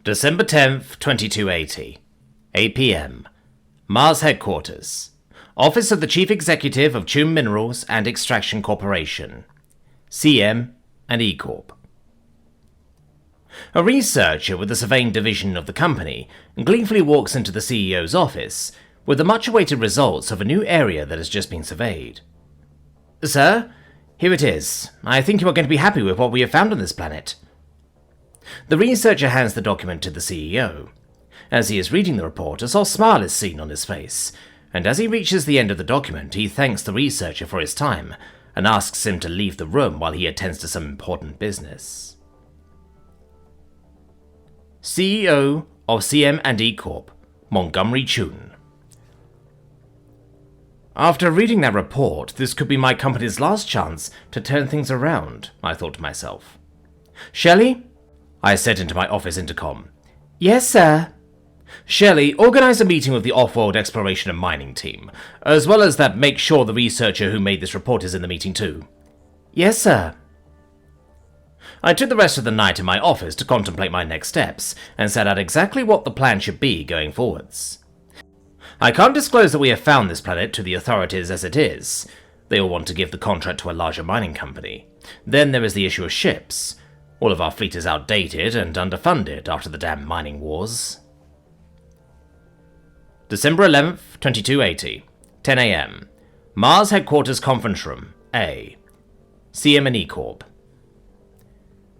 December 10th, 2280, 8 p.m. Mars Headquarters. Office of the Chief Executive of Tune Minerals and Extraction Corporation. CM and E Corp. A researcher with the surveying division of the company gleefully walks into the CEO's office with the much-awaited results of a new area that has just been surveyed. Sir, here it is. I think you are going to be happy with what we have found on this planet. The researcher hands the document to the CEO. As he is reading the report, a soft smile is seen on his face, and as he reaches the end of the document, he thanks the researcher for his time and asks him to leave the room while he attends to some important business. CEO of CM and E Corp, Montgomery Chun. After reading that report, this could be my company's last chance to turn things around, I thought to myself. Shelley? I said into my office intercom. Yes, sir. Shelley, organize a meeting with the off-world exploration and mining team, as well as that make sure the researcher who made this report is in the meeting too. Yes, sir. I took the rest of the night in my office to contemplate my next steps, and set out exactly what the plan should be going forwards. I can't disclose that we have found this planet to the authorities as it is. They all want to give the contract to a larger mining company. Then there is the issue of ships. All of our fleet is outdated and underfunded after the damn mining wars. December 11th, 2280, 10 a.m. Mars Headquarters Conference Room, A. CM and E Corp.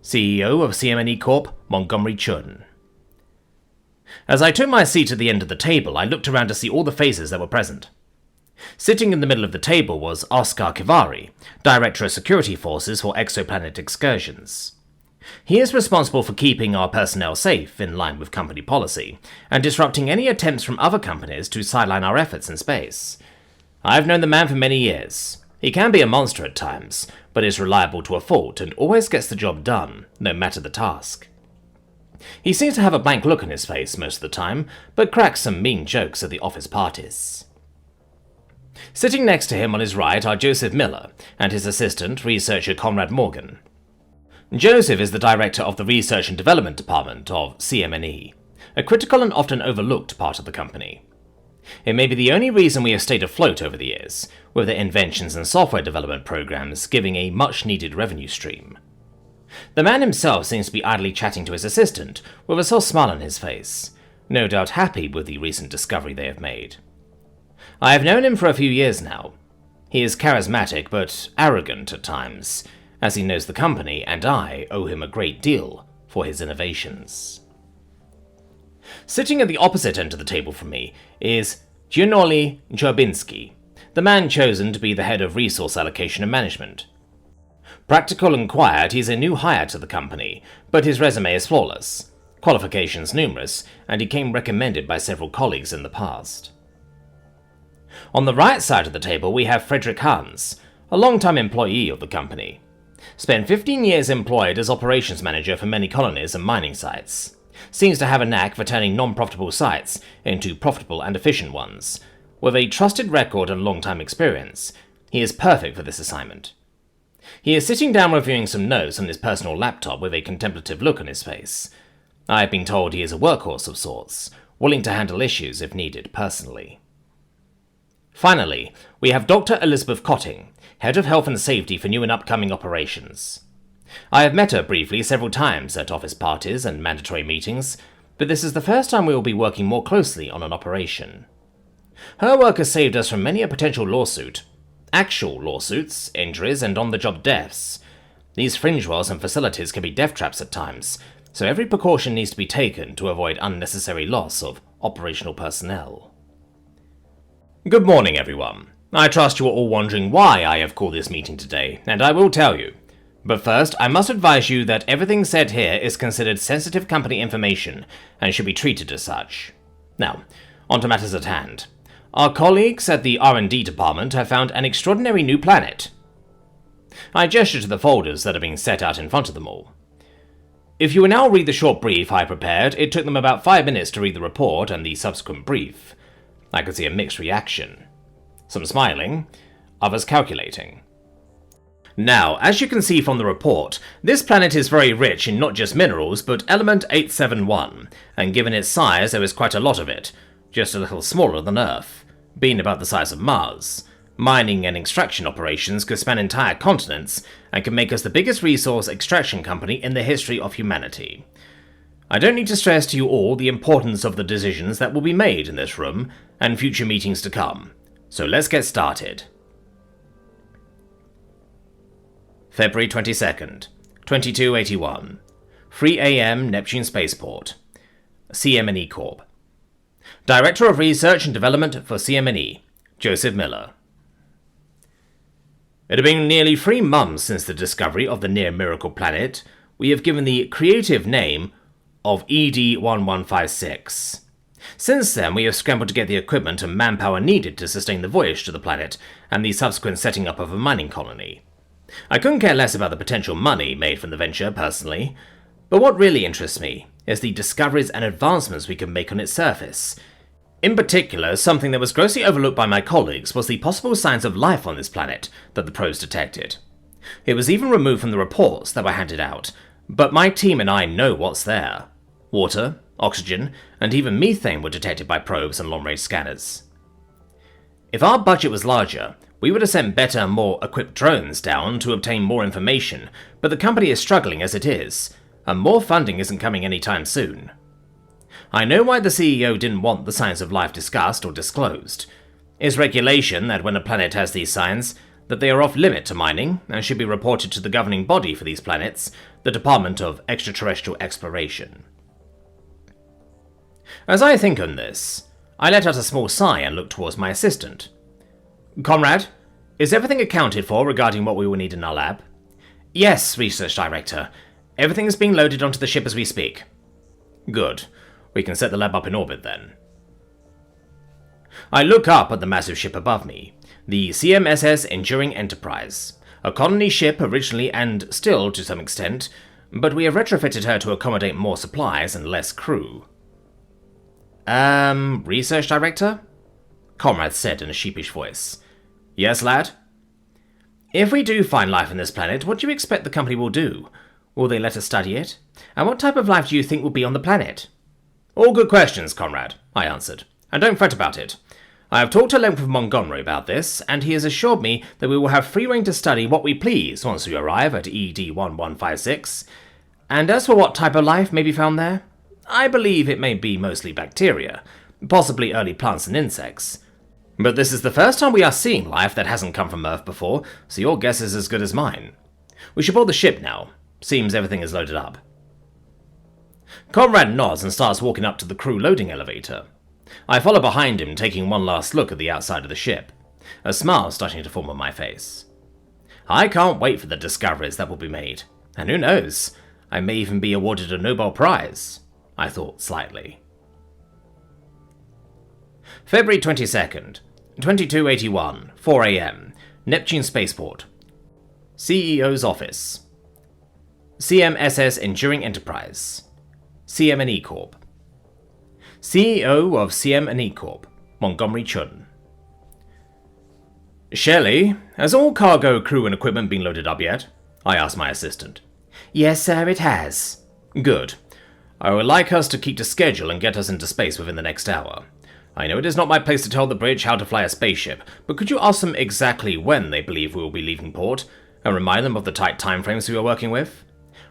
CEO of CM and E Corp, Montgomery Chun. As I took my seat at the end of the table, I looked around to see all the faces that were present. Sitting in the middle of the table was Oscar Kivari, Director of Security Forces for Exoplanet Excursions. He is responsible for keeping our personnel safe in line with company policy, and disrupting any attempts from other companies to sideline our efforts in space. I've known the man for many years. He can be a monster at times, but is reliable to a fault and always gets the job done, no matter the task. He seems to have a blank look on his face most of the time, but cracks some mean jokes at the office parties. Sitting next to him on his right are Joseph Miller and his assistant, researcher Conrad Morgan. Joseph is the director of the Research and Development Department of CM&E, a critical and often overlooked part of the company. It may be the only reason we have stayed afloat over the years, with their inventions and software development programs giving a much-needed revenue stream. The man himself seems to be idly chatting to his assistant, with a soft smile on his face, no doubt happy with the recent discovery they have made. I have known him for a few years now. He is charismatic but arrogant at times, as he knows the company and I owe him a great deal for his innovations. Sitting at the opposite end of the table from me is Gianoli Jabinski, the man chosen to be the head of resource allocation and management. Practical and quiet, he is a new hire to the company, but his resume is flawless, qualifications numerous, and he came recommended by several colleagues in the past. On the right side of the table we have Frederick Hans, a long-time employee of the company. Spent 15 years employed as operations manager for many colonies and mining sites. Seems to have a knack for turning non-profitable sites into profitable and efficient ones. With a trusted record and long-time experience, he is perfect for this assignment. He is sitting down reviewing some notes on his personal laptop with a contemplative look on his face. I have been told he is a workhorse of sorts, willing to handle issues if needed personally. Finally, we have Dr. Elizabeth Cotting, Head of Health and Safety for new and upcoming operations. I have met her briefly several times at office parties and mandatory meetings, but this is the first time we will be working more closely on an operation. Her work has saved us from many a potential lawsuit. Actual lawsuits, injuries, and on-the-job deaths. These fringe wells and facilities can be death traps at times, so every precaution needs to be taken to avoid unnecessary loss of operational personnel. Good morning, everyone. I trust you are all wondering why I have called this meeting today, and I will tell you. But first, I must advise you that everything said here is considered sensitive company information and should be treated as such. Now, on to matters at hand. Our colleagues at the R&D department have found an extraordinary new planet. I gesture to the folders that are being set out in front of them all. If you will now read the short brief I prepared, it took them about 5 minutes to read the report and the subsequent brief. I could see a mixed reaction. Some smiling, others calculating. Now, as you can see from the report, this planet is very rich in not just minerals, but element 871, and given its size there is quite a lot of it, just a little smaller than Earth, being about the size of Mars. Mining and extraction operations could span entire continents, and could make us the biggest resource extraction company in the history of humanity. I don't need to stress to you all the importance of the decisions that will be made in this room, and future meetings to come, so let's get started. February 22nd, 2281, 3 AM Neptune Spaceport, CM&E Corp. Director of Research and Development for CM&E, Joseph Miller. It had been nearly 3 months since the discovery of the near-miracle planet we have given the creative name of ED-1156. Since then, we have scrambled to get the equipment and manpower needed to sustain the voyage to the planet and the subsequent setting up of a mining colony. I couldn't care less about the potential money made from the venture, personally, but what really interests me is the discoveries and advancements we can make on its surface. In particular, something that was grossly overlooked by my colleagues was the possible signs of life on this planet that the probes detected. It was even removed from the reports that were handed out, but my team and I know what's there. Water, oxygen, and even methane were detected by probes and long-range scanners. If our budget was larger, we would have sent better and more equipped drones down to obtain more information, but the company is struggling as it is, and more funding isn't coming anytime soon. I know why the CEO didn't want the signs of life discussed or disclosed. It's regulation that when a planet has these signs, that they are off limit to mining and should be reported to the governing body for these planets, the Department of Extraterrestrial Exploration. As I think on this, I let out a small sigh and looked towards my assistant. Comrade, is everything accounted for regarding what we will need in our lab? Yes, Research Director. Everything is being loaded onto the ship as we speak. Good. We can set the lab up in orbit then. I look up at the massive ship above me, the CMSS Enduring Enterprise, a colony ship originally and still to some extent, but we have retrofitted her to accommodate more supplies and less crew. Research Director? Comrade said in a sheepish voice. Yes, lad? If we do find life on this planet, what do you expect the company will do? Will they let us study it? And what type of life do you think will be on the planet? All good questions, comrade, I answered, and don't fret about it. I have talked at length with Montgomery about this, and he has assured me that we will have free rein to study what we please once we arrive at ED-1156. And as for what type of life may be found there, I believe it may be mostly bacteria, possibly early plants and insects. But this is the first time we are seeing life that hasn't come from Earth before, so your guess is as good as mine. We should board the ship now. Seems everything is loaded up. Conrad nods and starts walking up to the crew loading elevator. I follow behind him, taking one last look at the outside of the ship, a smile starting to form on my face. I can't wait for the discoveries that will be made, and who knows, I may even be awarded a Nobel Prize, I thought slightly. February 22nd, 2281, 4 AM, Neptune Spaceport. CEO's Office. CMSS Enduring Enterprise. CM&E Corp. CEO of CM&E Corp, Montgomery Chun. Shelley, has all cargo, crew and equipment been loaded up yet? I asked my assistant. Yes, sir, it has. Good. I would like us to keep to schedule and get us into space within the next hour. I know it is not my place to tell the bridge how to fly a spaceship, but could you ask them exactly when they believe we will be leaving port, and remind them of the tight timeframes we are working with?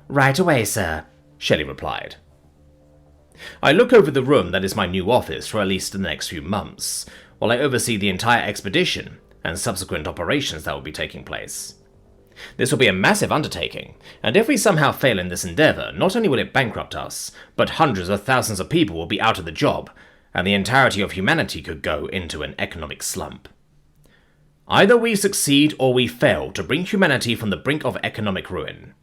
Right away, sir, Shelley replied. I look over the room that is my new office for at least the next few months, while I oversee the entire expedition and subsequent operations that will be taking place. This will be a massive undertaking, and if we somehow fail in this endeavour, not only will it bankrupt us, but hundreds of thousands of people will be out of the job, and the entirety of humanity could go into an economic slump. Either we succeed or we fail to bring humanity from the brink of economic ruin.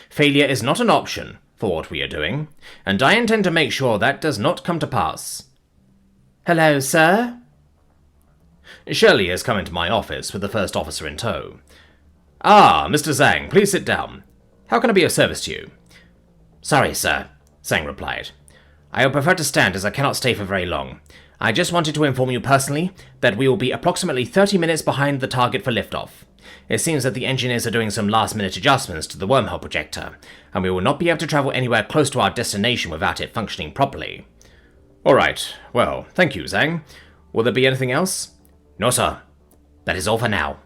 Failure is not an option for what we are doing, and I intend to make sure that does not come to pass. Hello, sir? Shirley has come into my office with the first officer in tow. Ah, Mr. Zhang, please sit down. How can I be of service to you? Sorry, sir, Zhang replied. I would prefer to stand as I cannot stay for very long. I just wanted to inform you personally that we will be approximately 30 minutes behind the target for liftoff. It seems that the engineers are doing some last-minute adjustments to the wormhole projector, and we will not be able to travel anywhere close to our destination without it functioning properly. Alright, well, thank you, Zhang. Will there be anything else? No, sir. That is all for now.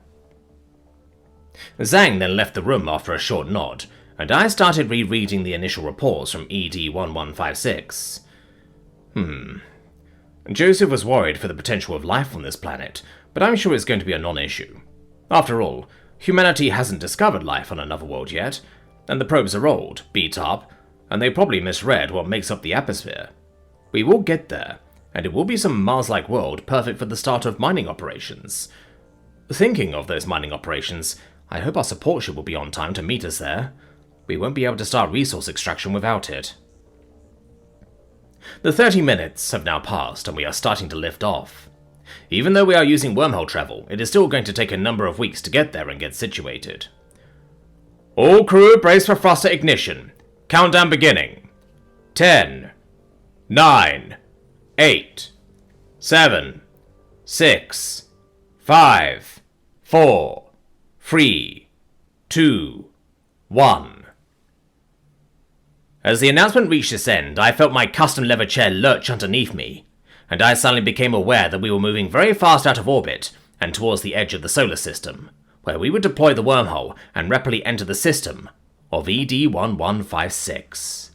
Zhang then left the room after a short nod, and I started rereading the initial reports from ED-1156. Joseph was worried for the potential of life on this planet, but I'm sure it's going to be a non-issue. After all, humanity hasn't discovered life on another world yet, and the probes are old, beat up, and they probably misread what makes up the atmosphere. We will get there, and it will be some Mars-like world perfect for the start of mining operations. Thinking of those mining operations, I hope our support ship will be on time to meet us there. We won't be able to start resource extraction without it. The 30 minutes have now passed, and we are starting to lift off. Even though we are using wormhole travel, it is still going to take a number of weeks to get there and get situated. All crew brace for thruster ignition. Countdown beginning. 10, 9, 8, 7, 6, 5, 4, 3, 2, 1. As the announcement reached its end, I felt my custom leather chair lurch underneath me, and I suddenly became aware that we were moving very fast out of orbit and towards the edge of the solar system, where we would deploy the wormhole and rapidly enter the system of ED-1156.